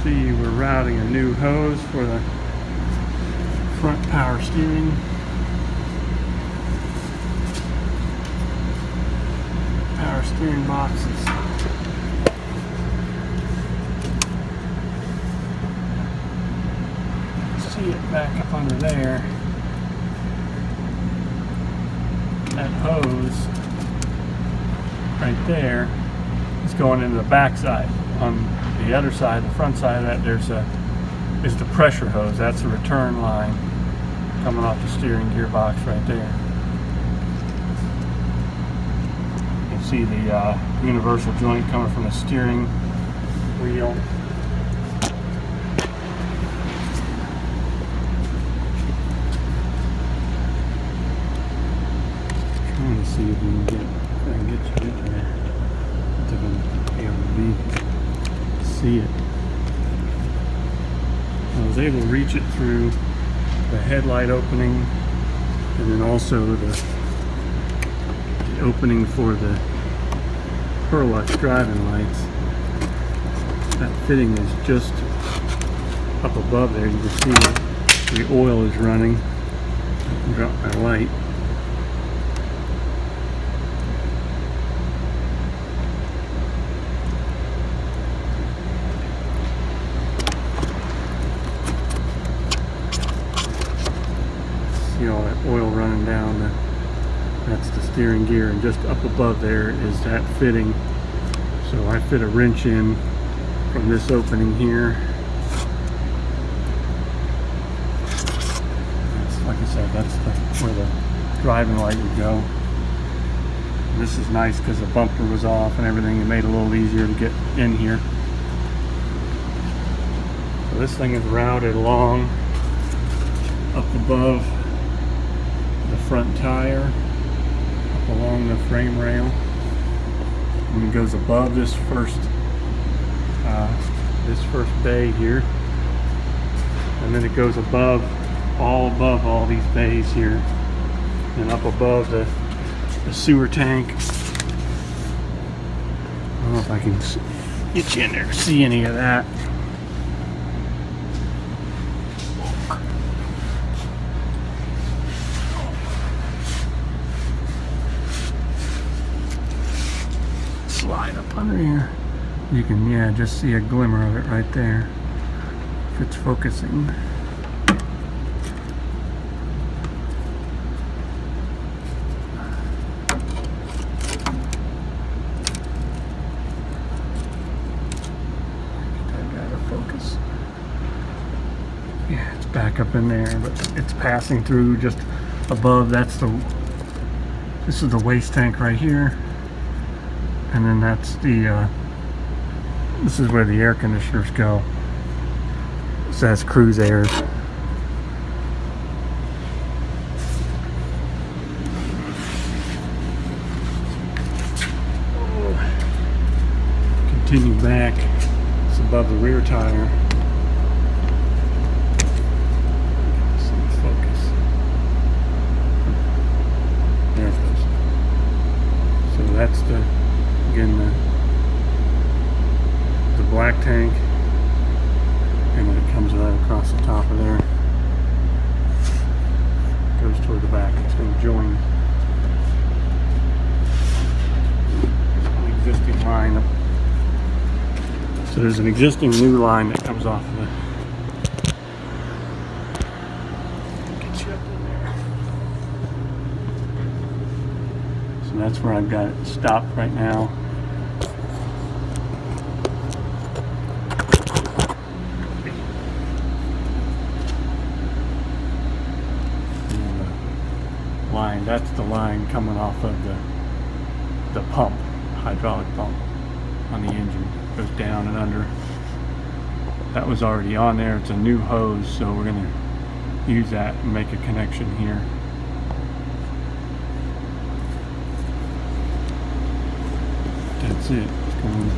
See, we're routing a new hose for the front power steering. Power steering boxes. See it back up under there. That hose right there is going into the back side. On the other side, the front side of that, is the pressure hose. That's the return line coming off the steering gearbox right there. You can see the universal joint coming from the steering wheel. Trying to see if we can get you into there. It's going to be see it. I was able to reach it through the headlight opening, and then also the opening for the Perlux driving lights. That fitting is just up above there. You can see the oil is running. Drop my light. See all that oil running down. That's the steering gear, and just up above there is that fitting. So I fit a wrench in from this opening here. That's, like I said, that's where the driving light would go. And this is nice because the bumper was off and everything. It made it a little easier to get in here. So this thing is routed along up above the front tire, up along the frame rail, and it goes above this first bay here, and then it goes above all these bays here, and up above the sewer tank. I don't know if I can get you in there to see any of that. Slide up under here. You can, just see a glimmer of it right there if it's focusing. That got to focus. Yeah, it's back up in there, but it's passing through just above. This is the waste tank right here. And then that's this is where the air conditioners go. So that's cruise air. Continue back. It's above the rear tire. Some focus. There it goes. So that's again, the black tank, and then it comes right across the top of there, goes toward the back. It's going to join an existing line. So there's an existing new line that comes off of it. Get you up in there. So that's where I've got it stopped right now. Line, that's the line coming off of the pump, hydraulic pump on the engine. It goes down and under. That was already on there. It's a new hose, so we're going to use that and make a connection here. That's it. It's going